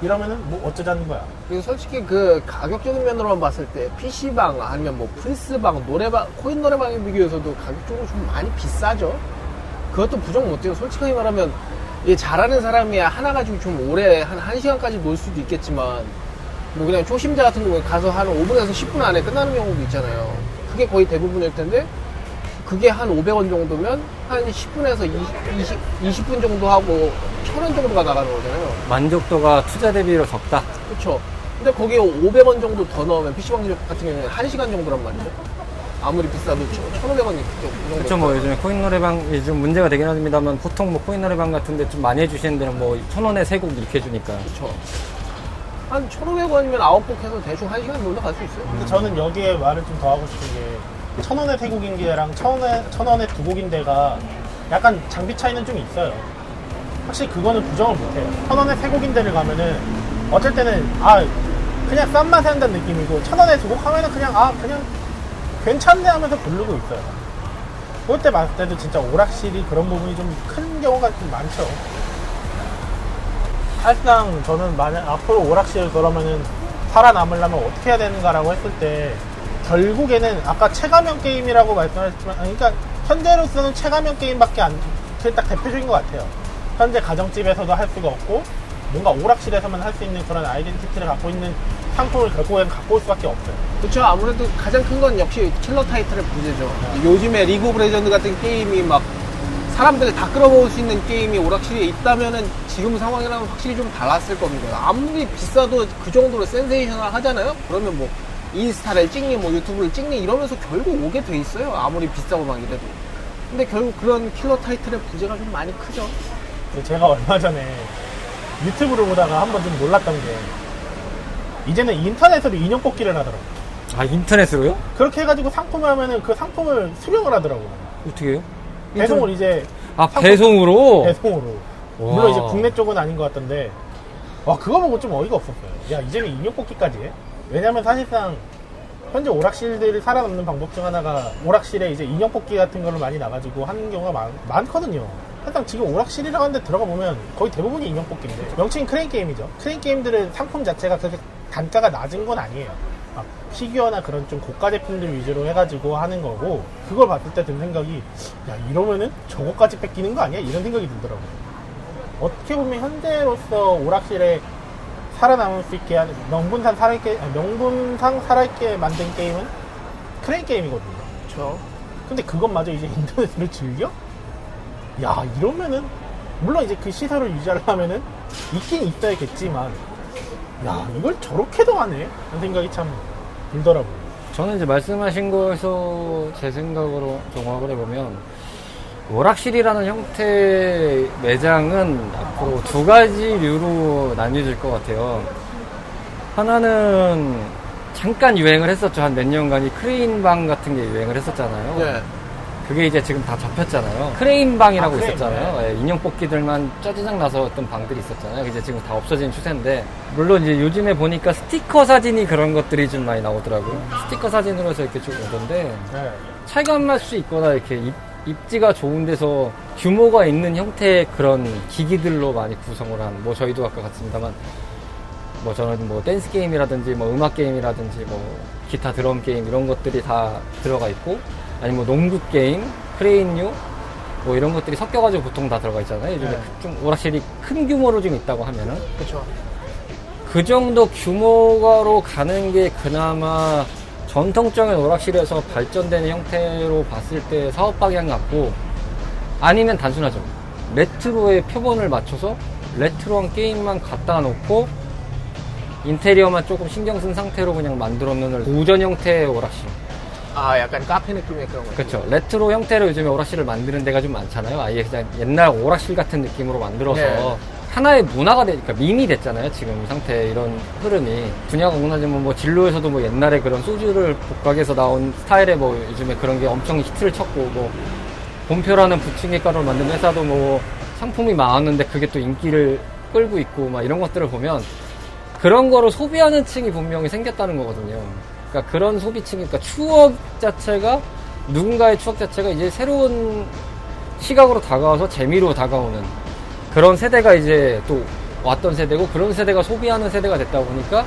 이러면은 뭐 어쩌자는 거야. 그리고 솔직히 그 가격적인 면으로만 봤을 때 PC방 아니면 뭐 프리스방, 노래방, 코인 노래방에 비교해서도 가격적으로 좀 많이 비싸죠. 그것도 부정 못해요. 솔직하게 말하면 이게 잘하는 사람이 하나 가지고 좀 오래 한 1시간까지 놀 수도 있겠지만 뭐 그냥 초심자 같은 경우에 가서 한 5분에서 10분 안에 끝나는 경우도 있잖아요. 그게 거의 대부분일 텐데 그게 한 500원 정도면 한 10분에서 20분 정도 하고 1000원 정도가 나가는 거잖아요. 만족도가 투자 대비로 적다. 그렇죠. 근데 거기에 500원 정도 더 넣으면 PC방 같은 경우는 1시간 정도란 말이죠. 아무리 비싸도 1,500원 정도. 그렇죠. 뭐 요즘에 코인 노래방이 좀 문제가 되긴 합니다만 보통 뭐 코인 노래방 같은데 좀 많이 해주시는 데는 뭐 1,000원에 3곡 이렇게 해주니까. 그렇죠. 한 1,500원이면 9곡 해서 대충 1시간 정도 갈 수 있어요. 근데 저는 여기에 말을 좀 더 하고 싶은 게 1,000원에 3곡인 게랑 1,000원에 2곡인 데가 약간 장비 차이는 좀 있어요. 확실히 그거는 부정을 못해요. 1,000원에 쇠고기인 데를 가면은 어쩔 때는 그냥 싼 맛에 한다는 느낌이고 1,000원에 두 곡 하면은 그냥 괜찮네 하면서 부르고 있어요. 볼 때 봤을 때도 진짜 오락실이 그런 부분이 좀 큰 경우가 좀 많죠. 사실상 저는 만약 앞으로 오락실 그러면은 살아남으려면 어떻게 해야 되는가라고 했을 때 결국에는 아까 체감형 게임이라고 말씀하셨지만 그러니까 현재로서는 체감형 게임밖에 그게 딱 대표적인 것 같아요. 현재 가정집에서도 할 수가 없고 뭔가 오락실에서만 할 수 있는 그런 아이덴티티를 갖고 있는 상품을 결국엔 갖고 올 수밖에 없어요. 그렇죠. 아무래도 가장 큰 건 역시 킬러 타이틀의 부재죠. 요즘에 리그 오브 레전드 같은 게임이 막 사람들을 다 끌어모을 수 있는 게임이 오락실에 있다면은 지금 상황이랑은 확실히 좀 달랐을 겁니다. 아무리 비싸도 그 정도로 센세이셔널 하잖아요? 그러면 뭐 인스타를 찍니 뭐 유튜브를 찍니 이러면서 결국 오게 돼 있어요. 아무리 비싸고 막 이래도. 근데 결국 그런 킬러 타이틀의 부재가 좀 많이 크죠. 제가 얼마 전에 유튜브를 보다가 한번 좀 놀랐던 게 이제는 인터넷으로 인형 뽑기를 하더라고요. 아, 인터넷으로요? 그렇게 해가지고 상품을 하면은 그 상품을 수령을 하더라고요. 어떻게 해요? 배송을 이제 배송으로? 배송으로. 와. 물론 이제 국내 쪽은 아닌 것 같던데 와 그거 보고 좀 어이가 없었어요. 야 이제는 인형 뽑기까지 해? 왜냐면 사실상 현재 오락실들이 살아남는 방법 중 하나가 오락실에 이제 인형 뽑기 같은 거를 많이 나가지고 하는 경우가 많거든요. 사실상 지금 오락실이라고 하는데 들어가 보면 거의 대부분이 인형 뽑기인데 명칭은 크레인 게임이죠. 크레인 게임들은 상품 자체가 그렇게 단가가 낮은 건 아니에요. 피규어나 그런 좀 고가 제품들 위주로 해가지고 하는 거고 그걸 봤을 때 든 생각이 야 이러면은 저거까지 뺏기는 거 아니야? 이런 생각이 들더라고요. 어떻게 보면 현재로서 오락실에 살아남을 수 있게 하는 명분상 살아있게 만든 게임은 크레인 게임이거든요. 그렇죠. 근데 그것마저 이제 인터넷으로 즐겨? 야 이러면은 물론 이제 그 시설을 유지하려면은 있긴 있어야겠지만 야 이걸 저렇게도 하네? 라는 생각이 참 들더라고요. 저는 이제 말씀하신 거에서 제 생각으로 종합을 해보면 오락실이라는 형태의 매장은 앞으로 두 가지 류로 나뉘어질 것 같아요. 하나는 잠깐 유행을 했었죠. 한 몇 년간이 크레인방 같은 게 유행을 했었잖아요. 네. 그게 이제 지금 다 접혔잖아요. 크레인방이라고 크레인, 있었잖아요. 네. 예, 인형 뽑기들만 짜증 나서 어떤 방들이 있었잖아요. 이제 지금 다 없어진 추세인데, 물론 이제 요즘에 보니까 스티커 사진이 그런 것들이 좀 많이 나오더라고요. 스티커 사진으로 해서 이렇게 쭉 오던데, 네. 체감할 수 있거나 이렇게 입지가 좋은 데서 규모가 있는 형태의 그런 기기들로 많이 구성을 한, 뭐 저희도 아까 갔습니다만, 뭐 저는 뭐 댄스 게임이라든지 뭐 음악 게임이라든지 뭐 기타 드럼 게임 이런 것들이 다 들어가 있고, 아니면 뭐 농구 게임, 크레인류 뭐 이런 것들이 섞여가지고 보통 다 들어가 있잖아요. 요즘에 네. 좀 오락실이 큰 규모로 좀 있다고 하면은 그렇죠. 그 정도 규모로 가는 게 그나마 전통적인 오락실에서 발전되는 형태로 봤을 때 사업 방향 같고, 아니면 단순하죠. 레트로의 표본을 맞춰서 레트로한 게임만 갖다 놓고 인테리어만 조금 신경 쓴 상태로 그냥 만들어 놓는 고전 형태의 오락실. 약간 카페 느낌의 그런 거. 그렇죠. 레트로 형태로 요즘에 오락실을 만드는 데가 좀 많잖아요. 아예 그냥 옛날 오락실 같은 느낌으로 만들어서 네. 하나의 문화가 그러니까 밈이 됐잖아요. 지금 상태 이런 흐름이 분야가 공나지만 뭐 진로에서도 뭐 옛날에 그런 소주를 복각해서 나온 스타일의 뭐 요즘에 그런 게 엄청 히트를 쳤고, 뭐 본표라는 부침개 가루를 만든 회사도 뭐 상품이 많았는데 그게 또 인기를 끌고 있고 막 이런 것들을 보면 그런 거로 소비하는 층이 분명히 생겼다는 거거든요. 그러니까 그런 소비층이, 그러니까 추억 자체가, 누군가의 추억 자체가 이제 새로운 시각으로 다가와서 재미로 다가오는 그런 세대가 이제 또 왔던 세대고, 그런 세대가 소비하는 세대가 됐다 보니까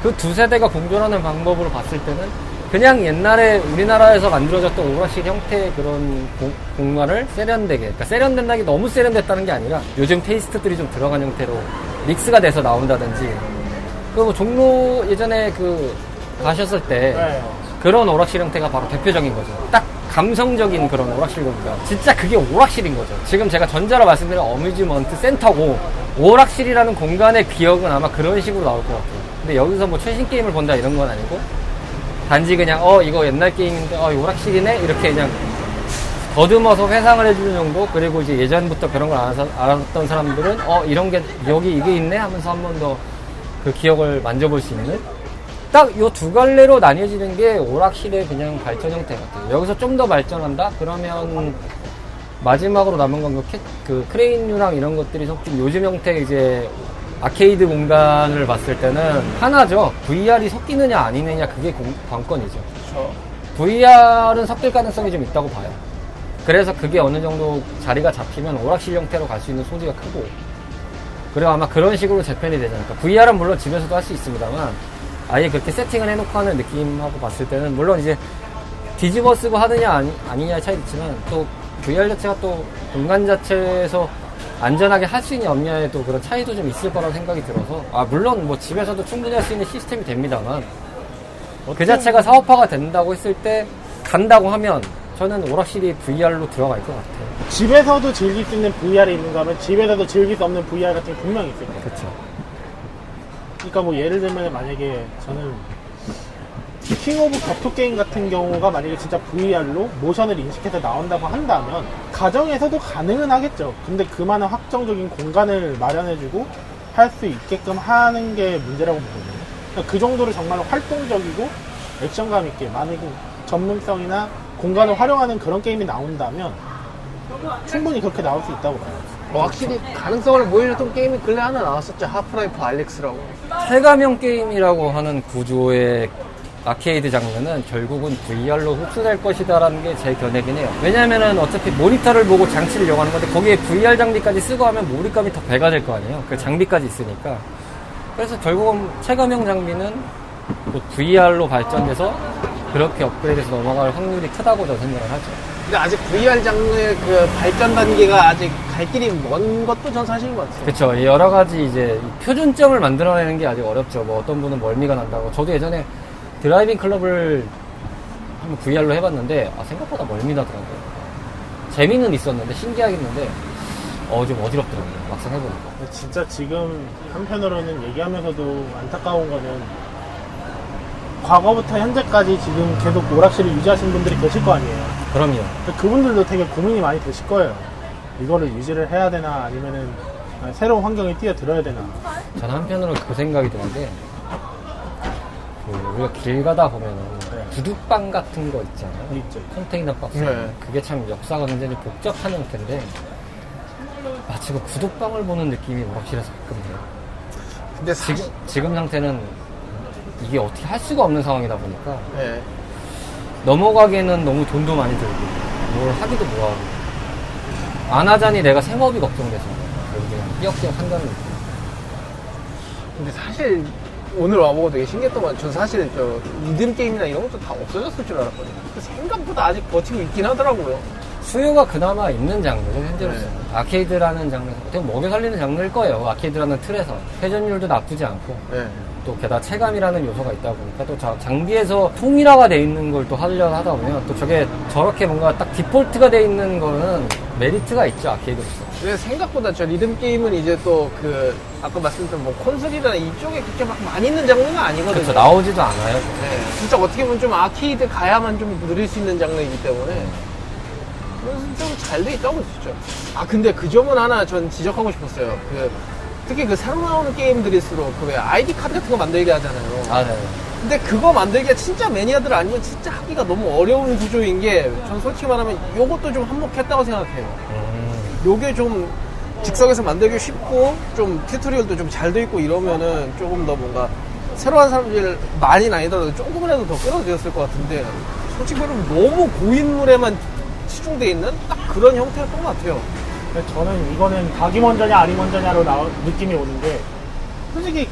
그 두 세대가 공존하는 방법으로 봤을 때는 그냥 옛날에 우리나라에서 만들어졌던 오락실 형태의 그런 공간을 세련되게, 그러니까 세련된다는 게 너무 세련됐다는 게 아니라 요즘 테이스트들이 좀 들어간 형태로 믹스가 돼서 나온다든지, 그 종로 예전에 가셨을 때 네. 그런 오락실 형태가 바로 대표적인 거죠. 딱 감성적인 그런 오락실 공간. 진짜 그게 오락실인 거죠. 지금 제가 전자로 말씀드린 어뮤즈먼트 센터고, 오락실이라는 공간의 기억은 아마 그런 식으로 나올 것 같아요. 근데 여기서 뭐 최신 게임을 본다 이런 건 아니고, 단지 그냥 이거 옛날 게임인데 오락실이네 이렇게 그냥 더듬어서 회상을 해주는 정도. 그리고 이제 예전부터 그런 걸 알았던 사람들은 이런 게 여기 이게 있네 하면서 한 번 더 그 기억을 만져볼 수 있는, 딱 요 두 갈래로 나뉘어지는 게 오락실의 그냥 발전 형태 같아요. 여기서 좀 더 발전한다? 그러면 마지막으로 남은 건 그 크레인류랑 이런 것들이 섞인 요즘 형태 이제 아케이드 공간을 봤을 때는 하나죠. VR이 섞이느냐 아니느냐 그게 관건이죠. 그렇죠. VR은 섞일 가능성이 좀 있다고 봐요. 그래서 그게 어느 정도 자리가 잡히면 오락실 형태로 갈 수 있는 소지가 크고, 그리고 아마 그런 식으로 재편이 되지 않을까. VR은 물론 집에서도 할 수 있습니다만 아예 그렇게 세팅을 해놓고 하는 느낌하고 봤을 때는 물론 이제 뒤집어 쓰고 하느냐 아니냐의 차이도 있지만 또 VR 자체가 또 공간 자체에서 안전하게 할 수 있냐 없냐에 또 그런 차이도 좀 있을 거라고 생각이 들어서, 물론 뭐 집에서도 충분히 할 수 있는 시스템이 됩니다만 그 자체가 사업화가 된다고 했을 때 간다고 하면 저는 오락실이 VR로 들어갈 것 같아요. 집에서도 즐길 수 있는 VR이 있는가 하면 집에서도 즐길 수 없는 VR 같은 게 분명히 있을 거예요. 그렇죠. 그러니까 뭐 예를 들면 만약에 저는 킹 오브 격투 게임 같은 경우가 만약에 진짜 VR로 모션을 인식해서 나온다고 한다면 가정에서도 가능은 하겠죠. 근데 그만한 확정적인 공간을 마련해주고 할 수 있게끔 하는 게 문제라고 보거든요. 그러니까 그 정도로 정말로 활동적이고 액션감 있게 만약에 전문성이나 공간을 활용하는 그런 게임이 나온다면 충분히 그렇게 나올 수 있다고 봐요. 확실히 가능성을 보여줬던 게임이 근래 하나 나왔었죠. 하프라이프 알렉스라고. 체감형 게임이라고 하는 구조의 아케이드 장르는 결국은 VR로 흡수될 것이다라는 게 제 견해긴 해요. 왜냐면은 어차피 모니터를 보고 장치를 이용하는 건데 거기에 VR 장비까지 쓰고 하면 몰입감이 더 배가 될 거 아니에요. 그 장비까지 있으니까. 그래서 결국은 체감형 장비는 곧 VR로 발전돼서 그렇게 업그레이드해서 넘어갈 확률이 크다고 저는 생각을 하죠. 근데 아직 VR 장르의 그 발전 단계가 아직 갈 길이 먼 것도 전 사실인 것 같아요. 그렇죠. 여러 가지 이제 표준점을 만들어내는 게 아직 어렵죠. 뭐 어떤 분은 멀미가 난다고. 저도 예전에 드라이빙 클럽을 한번 VR로 해봤는데 생각보다 멀미 나더라고요. 재미는 있었는데 신기하겠는데 좀 어지럽더라고요. 막상 해보니까. 근데 진짜 지금 한편으로는 얘기하면서도 안타까운 거는 과거부터 현재까지 지금 계속 오락실을 유지하신 분들이 계실 거 아니에요. 그럼요. 그분들도 되게 고민이 많이 되실 거예요. 이거를 유지를 해야 되나 아니면은 새로운 환경에 뛰어들어야 되나. 저는 한편으로 그 생각이 드는데 우리가 길 가다 보면은 구두방 같은 거 있잖아요. 있죠. 컨테이너 박스. 네. 그게 참 역사가 굉장히 복잡한 형태인데 마치 그 구두방을 보는 느낌이 오락실에서 가끔 들어요. 근데 사실 지금 상태는 이게 어떻게 할 수가 없는 상황이다 보니까 네. 넘어가기에는 너무 돈도 많이 들고 뭘 하기도 뭐하고 안 하자니 내가 생업이 걱정돼서 그냥 띄엄띄엄 한다는 느낌. 근데 사실 오늘 와보고 되게 신기했던 건 전 사실 저 리듬 게임이나 이런 것도 다 없어졌을 줄 알았거든요. 근데 생각보다 아직 버티고 있긴 하더라고요. 수요가 그나마 있는 장르죠, 현재로서는. 네. 아케이드라는 장르에서 어떻게 먹여 살리는 장르일 거예요. 아케이드라는 틀에서 회전율도 나쁘지 않고 네. 또 게다가 체감이라는 요소가 있다 보니까 또 장비에서 통일화가 돼 있는 걸 또 하려고 하다 보면 또 저게 저렇게 뭔가 딱 디폴트가 돼 있는 거는 메리트가 있죠, 아케이드로서. 근데 생각보다 저 리듬 게임은 이제 또 그 아까 말씀드린 뭐 콘솔이나 이쪽에 그렇게 막 많이 있는 장르는 아니거든요. 그렇죠, 나오지도 않아요. 네. 진짜 어떻게 보면 좀 아케이드 가야만 좀 누릴 수 있는 장르이기 때문에 그래서 좀 잘 돼 있다고 진짜. 근데 그 점은 하나 전 지적하고 싶었어요. 특히 그 새로 나오는 게임들일수록 그 왜 아이디 카드 같은 거 만들게 하잖아요. 네. 근데 그거 만들기가 진짜 매니아들 아니면 진짜 하기가 너무 어려운 구조인 게 전 솔직히 말하면 요것도 좀 한몫했다고 생각해요. 요게 좀 즉석에서 만들기 쉽고 좀 튜토리얼도 좀 잘 돼 있고 이러면은 조금 더 뭔가 새로운 사람들 많이는 아니더라도 조금이라도 더 끌어들였을 것 같은데 솔직히 말하면 너무 고인물에만 치중돼 있는 딱 그런 형태였던 것 같아요. 근데 저는 이거는 닭이 먼저냐 알이 먼저냐로 느낌이 오는 게 솔직히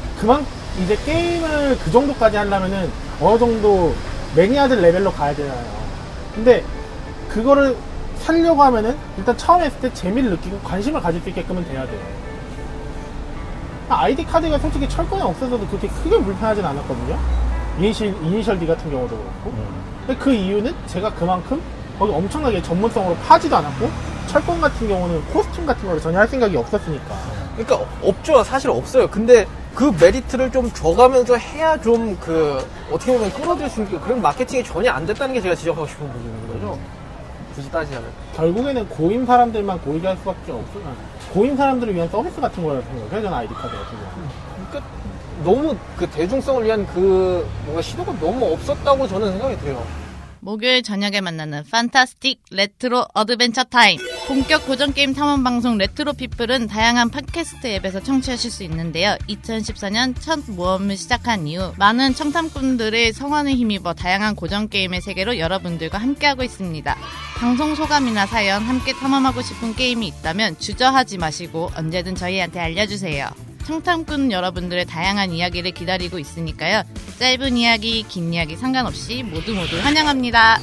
이제 게임을 그 정도까지 하려면은 어느 정도 매니아들 레벨로 가야 되잖아요. 근데 그거를 살려고 하면은 일단 처음 했을 때 재미를 느끼고 관심을 가질 수 있게끔은 돼야 돼요. 아이디 카드가 솔직히 철권에 없어서도 그렇게 크게 불편하진 않았거든요. 이니셜 D 같은 경우도 그렇고. 근데 그 이유는 제가 그만큼 거기 엄청나게 전문성으로 파지도 않았고 철권 같은 경우는 코스튬 같은 걸 전혀 할 생각이 없었으니까. 그러니까 없죠. 사실 없어요. 근데 그 메리트를 좀 줘가면서 해야 좀 어떻게 보면 끌어들일 수 있는 그런 마케팅이 전혀 안 됐다는 게 제가 지적하고 싶은 부분인 거죠. 굳이 따지자면. 결국에는 고임 사람들만 고이게 할 수밖에 없어요. 고임 사람들을 위한 서비스 같은 거라고 생각해요. 저는 아이디 카드 같은 거. 그러니까 너무 대중성을 위한 뭔가 시도가 너무 없었다고 저는 생각이 돼요. 목요일 저녁에 만나는 판타스틱 레트로 어드벤처 타임. 본격 고전게임 탐험 방송 레트로피플은 다양한 팟캐스트 앱에서 청취하실 수 있는데요. 2014년 첫 모험을 시작한 이후 많은 청탐꾼들의 성원을 힘입어 다양한 고전게임의 세계로 여러분들과 함께하고 있습니다. 방송 소감이나 사연, 함께 탐험하고 싶은 게임이 있다면 주저하지 마시고 언제든 저희한테 알려주세요. 청탐꾼 여러분들의 다양한 이야기를 기다리고 있으니까요. 짧은 이야기, 긴 이야기 상관없이 모두 환영합니다.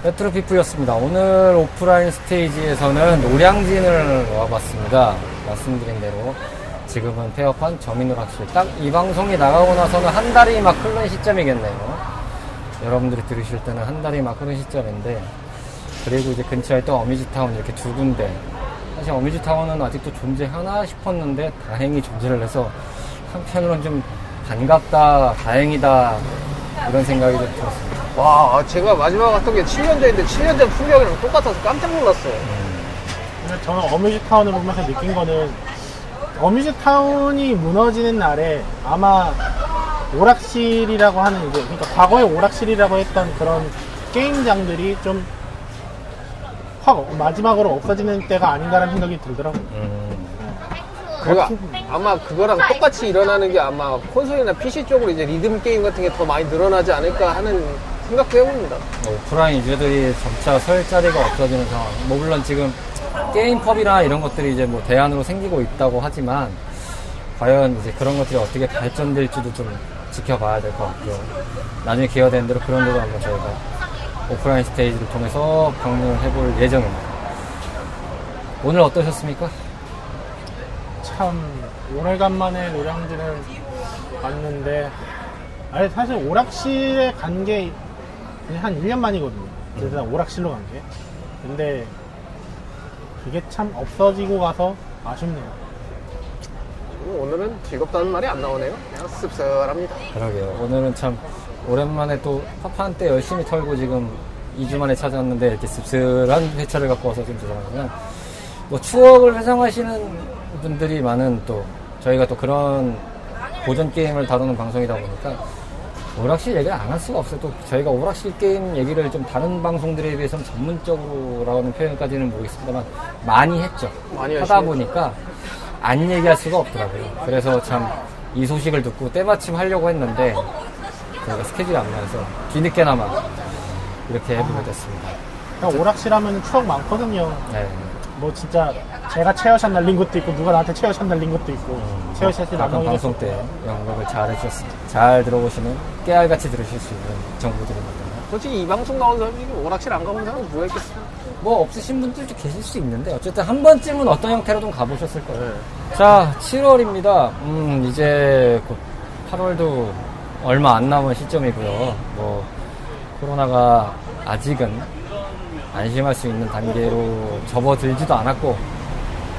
레트로피플이었습니다. 오늘 오프라인 스테이지에서는 노량진을 와봤습니다. 말씀드린 대로 지금은 폐업한 저민오락실, 딱 이 방송이 나가고 나서는 한 달이 막 흐른 시점이겠네요. 여러분들이 들으실 때는 한 달이 막 흐른 시점인데, 그리고 이제 근처에 또 어뮤즈타운 이렇게 두 군데, 사실 어뮤즈타운은 아직도 존재하나 싶었는데 다행히 존재를 해서 한편으로는 좀 반갑다, 다행이다, 이런 생각이 좀 들었습니다. 와, 제가 마지막 갔던 게 7년 전인데 7년 전 풍경이랑 똑같아서 깜짝 놀랐어요. 근데 저는 어뮤즈타운을 보면서 느낀 거는 어뮤즈타운이 무너지는 날에 아마 오락실이라고 하는 이제 그러니까 과거의 오락실이라고 했던 그런 게임장들이 좀 확 마지막으로 없어지는 때가 아닌가라는 생각이 들더라고요. 그리고 아마 그거랑 똑같이 일어나는 게 아마 콘솔이나 PC 쪽으로 이제 리듬 게임 같은 게 더 많이 늘어나지 않을까 하는 생각도 해봅니다. 오프라인 유저들이 점차 설 자리가 없어지는 상황. 뭐 물론 지금 게임펍이나 이런 것들이 이제 뭐 대안으로 생기고 있다고 하지만 과연 이제 그런 것들이 어떻게 발전될지도 좀 지켜봐야 될 것 같고요. 나중에 기회가 되는 대로 그런 데도 한번 저희가 오프라인 스테이지를 통해서 방문을 해볼 예정입니다. 오늘 어떠셨습니까? 참 오래간만에 노량진을 왔는데 아니 사실 오락실에 간 게 한 1년 만이거든요. 그래서 오락실로 간 게. 근데 그게 참 없어지고 가서 아쉽네요. 오늘은 즐겁다는 말이 안 나오네요. 그냥 씁쓸합니다. 그러게요. 오늘은 참 오랜만에 또 파판 때 열심히 털고 지금 2주 만에 찾아왔는데 이렇게 씁쓸한 회차를 갖고 와서 좀 죄송하지만 뭐 추억을 회상하시는 분들이 많은 또 저희가 또 그런 고전 게임을 다루는 방송이다 보니까 오락실 얘기를 안 할 수가 없어요. 또 저희가 오락실 게임 얘기를 좀 다른 방송들에 비해서는 전문적으로라는 표현까지는 모르겠습니다만 많이 했죠. 많이 하다 보니까 안 얘기할 수가 없더라고요. 그래서 참 이 소식을 듣고 때마침 하려고 했는데 저희가 스케줄이 안 맞아서 뒤늦게나마 이렇게 해보게 됐습니다. 그냥 오락실 하면 추억 많거든요. 네. 뭐 진짜 제가 체어샷 날린 것도 있고 누가 나한테 체어샷 날린 것도 있고 체어샷이 아까 남아있는 방송 때 연극을 잘 해주셨습니다. 잘 들어보시면 깨알같이 들으실 수 있는 정보들입니다. 솔직히 이 방송 나온 사람이 오락실 안 가본 사람은 누가 있겠어? 뭐 없으신 분들도 계실 수 있는데 어쨌든 한 번쯤은 어떤 형태로든 가보셨을 거예요. 네. 자, 7월입니다. 이제 곧 8월도 얼마 안 남은 시점이고요. 뭐 코로나가 아직은 안심할 수 있는 단계로 접어들지도 않았고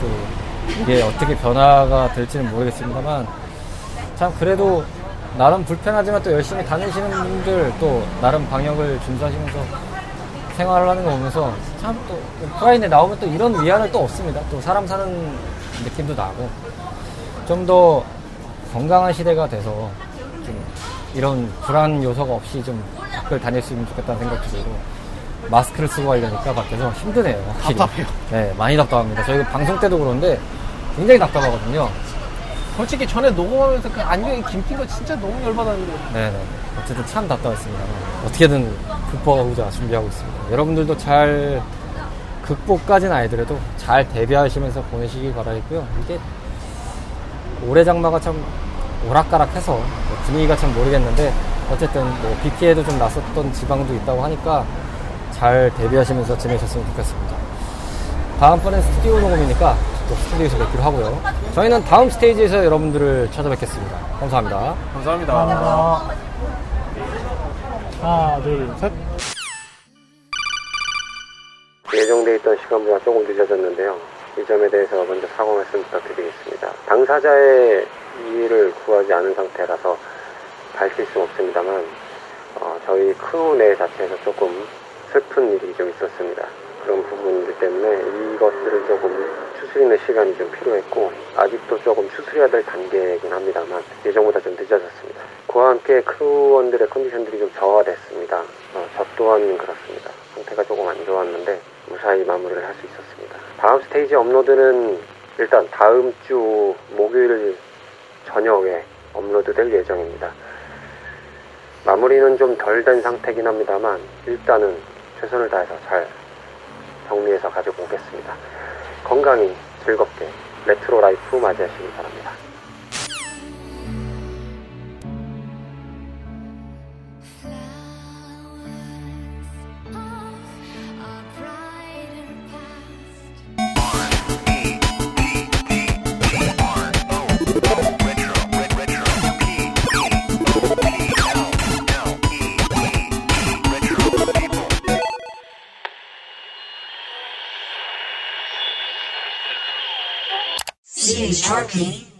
또 이게 어떻게 변화가 될지는 모르겠습니다만 참 그래도 나름 불편하지만 또 열심히 다니시는 분들 또 나름 방역을 준수하시면서 생활을 하는 거 보면서 참 또 오프라인에 나오면 또 이런 위안을 또 얻습니다. 또 사람 사는 느낌도 나고 좀 더 건강한 시대가 돼서 좀 이런 불안 요소가 없이 좀 밖을 다닐 수 있으면 좋겠다는 생각도 들고 마스크를 쓰고 하려니까 밖에서 힘드네요. 확실히. 답답해요. 네, 많이 답답합니다. 저희가 방송 때도 그런데 굉장히 답답하거든요. 솔직히 전에 녹음하면서 그 안경에 김핀 거 진짜 너무 열받았는데. 네네. 어쨌든 참 답답했습니다. 어떻게든 극복하고자 준비하고 있습니다. 여러분들도 잘 극복까지는 아니더라도 잘 대비하시면서 보내시길 바라겠고요. 이게 올해 장마가 참 오락가락해서 분위기가 참 모르겠는데 어쨌든 뭐 비 피해도 좀 났었던 지방도 있다고 하니까 잘 대비하시면서 지내셨으면 좋겠습니다. 다음번엔 스튜디오 녹음이니까 또 스튜디오에서 뵙기로 하고요. 저희는 다음 스테이지에서 여러분들을 찾아뵙겠습니다. 감사합니다. 감사합니다. 감사합니다. 하나, 둘, 셋. 예정돼 있던 시간보다 조금 늦어졌는데요. 이 점에 대해서 먼저 사과 말씀 부탁드리겠습니다. 당사자의 이해를 구하지 않은 상태라서 밝힐 수는 없습니다만 저희 크루 내 자체에서 조금 슬픈 일이 좀 있었습니다. 그런 부분들 때문에 이것들을 조금 추스리는 시간이 좀 필요했고 아직도 조금 추스려야 될 단계이긴 합니다만 예정보다 좀 늦어졌습니다. 그와 함께 크루원들의 컨디션들이 좀 저하됐습니다. 저 또한 그렇습니다. 상태가 조금 안 좋았는데 무사히 마무리를 할 수 있었습니다. 다음 스테이지 업로드는 일단 다음 주 목요일 저녁에 업로드될 예정입니다. 마무리는 좀 덜 된 상태긴 합니다만 일단은 최선을 다해서 잘 정리해서 가지고 오겠습니다. 건강히 즐겁게 레트로 라이프 맞이하시기 바랍니다. CHRP